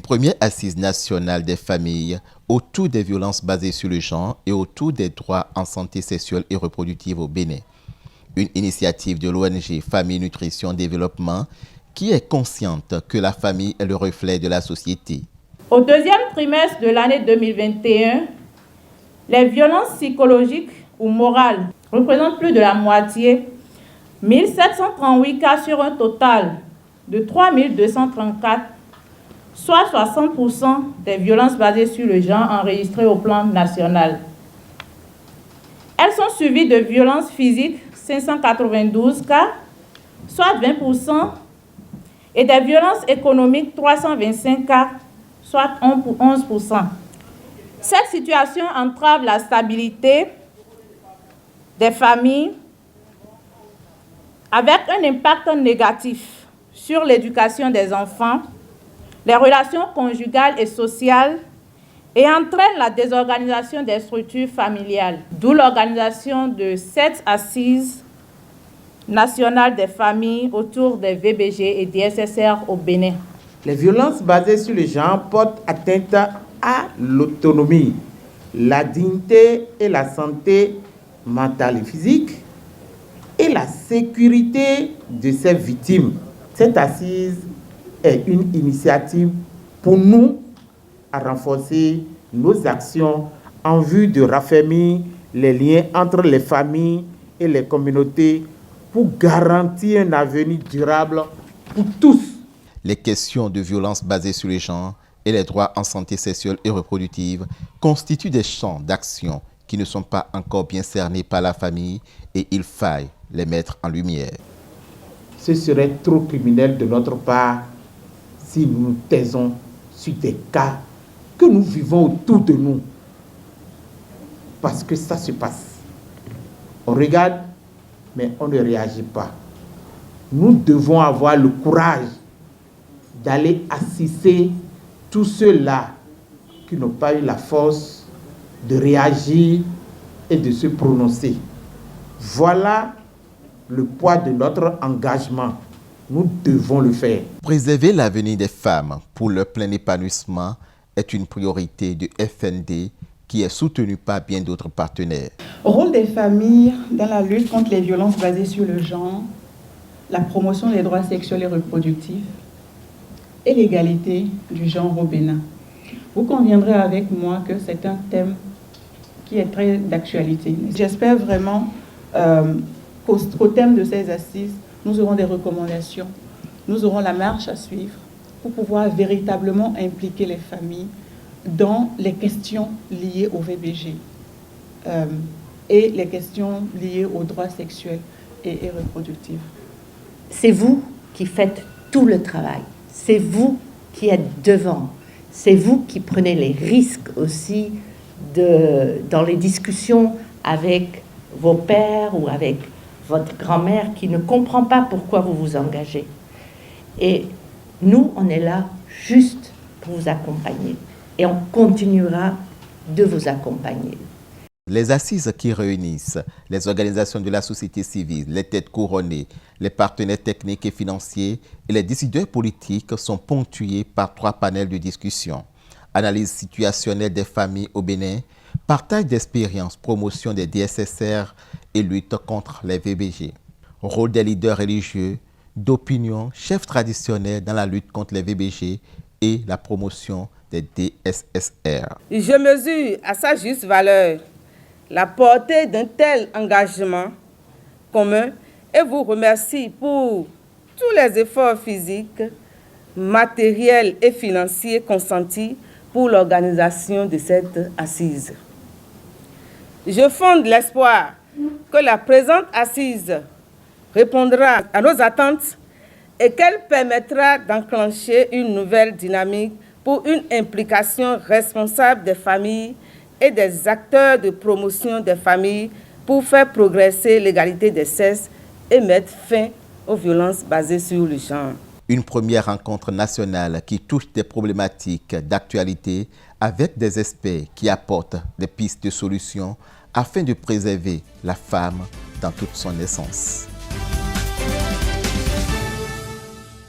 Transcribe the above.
Première assise nationale des familles autour des violences basées sur le genre et autour des droits en santé sexuelle et reproductive au Bénin. Une initiative de l'ONG Famille Nutrition Développement qui est consciente que la famille est le reflet de la société. Au deuxième trimestre de l'année 2021, les violences psychologiques ou morales représentent plus de la moitié, 1738 cas sur un total de 3234, soit 60% des violences basées sur le genre enregistrées au plan national. Elles sont suivies de violences physiques, 592 cas, soit 20%, et des violences économiques, 325 cas, soit 11%. Cette situation entrave la stabilité des familles avec un impact négatif sur l'éducation des enfants, les relations conjugales et sociales et entraîne la désorganisation des structures familiales. D'où l'organisation de 7 assises nationales des familles autour des VBG et DSSR au Bénin. Les violences basées sur le genre portent atteinte à l'autonomie, la dignité et la santé mentale et physique et la sécurité de ces victimes. Cette assise est une initiative pour nous à renforcer nos actions en vue de raffermir les liens entre les familles et les communautés pour garantir un avenir durable pour tous. Les questions de violence basées sur les genres et les droits en santé sexuelle et reproductive constituent des champs d'action qui ne sont pas encore bien cernés par la famille et il faille les mettre en lumière. Ce serait trop criminel de notre part si nous nous taisons sur des cas que nous vivons autour de nous. Parce que ça se passe. On regarde, mais on ne réagit pas. Nous devons avoir le courage d'aller assister tous ceux-là qui n'ont pas eu la force de réagir et de se prononcer. Voilà le poids de notre engagement. Nous devons le faire. Préserver l'avenir des femmes pour leur plein épanouissement est une priorité du FND qui est soutenue par bien d'autres partenaires. Rôle des familles dans la lutte contre les violences basées sur le genre, la promotion des droits sexuels et reproductifs et l'égalité du genre au Bénin. Vous conviendrez avec moi que c'est un thème qui est très d'actualité. J'espère vraiment qu'au thème de ces assises, nous aurons des recommandations, nous aurons la marche à suivre pour pouvoir véritablement impliquer les familles dans les questions liées au VBG et les questions liées aux droits sexuels et reproductifs. C'est vous qui faites tout le travail, c'est vous qui êtes devant, c'est vous qui prenez les risques aussi dans les discussions avec vos pères ou avec votre grand-mère qui ne comprend pas pourquoi vous vous engagez. Et nous, on est là juste pour vous accompagner. Et on continuera de vous accompagner. Les assises qui réunissent les organisations de la société civile, les têtes couronnées, les partenaires techniques et financiers et les décideurs politiques sont ponctuées par 3 panels de discussion. Analyse situationnelle des familles au Bénin, partage d'expériences, promotion des DSSR et lutte contre les VBG. Rôle des leaders religieux, d'opinion, chefs traditionnels dans la lutte contre les VBG et la promotion des DSSR. Je mesure à sa juste valeur la portée d'un tel engagement commun et vous remercie pour tous les efforts physiques, matériels et financiers consentis pour l'organisation de cette assise. Je fonde l'espoir que la présente assise répondra à nos attentes et qu'elle permettra d'enclencher une nouvelle dynamique pour une implication responsable des familles et des acteurs de promotion des familles pour faire progresser l'égalité des sexes et mettre fin aux violences basées sur le genre. Une première rencontre nationale qui touche des problématiques d'actualité avec des experts qui apportent des pistes de solutions afin de préserver la femme dans toute son essence.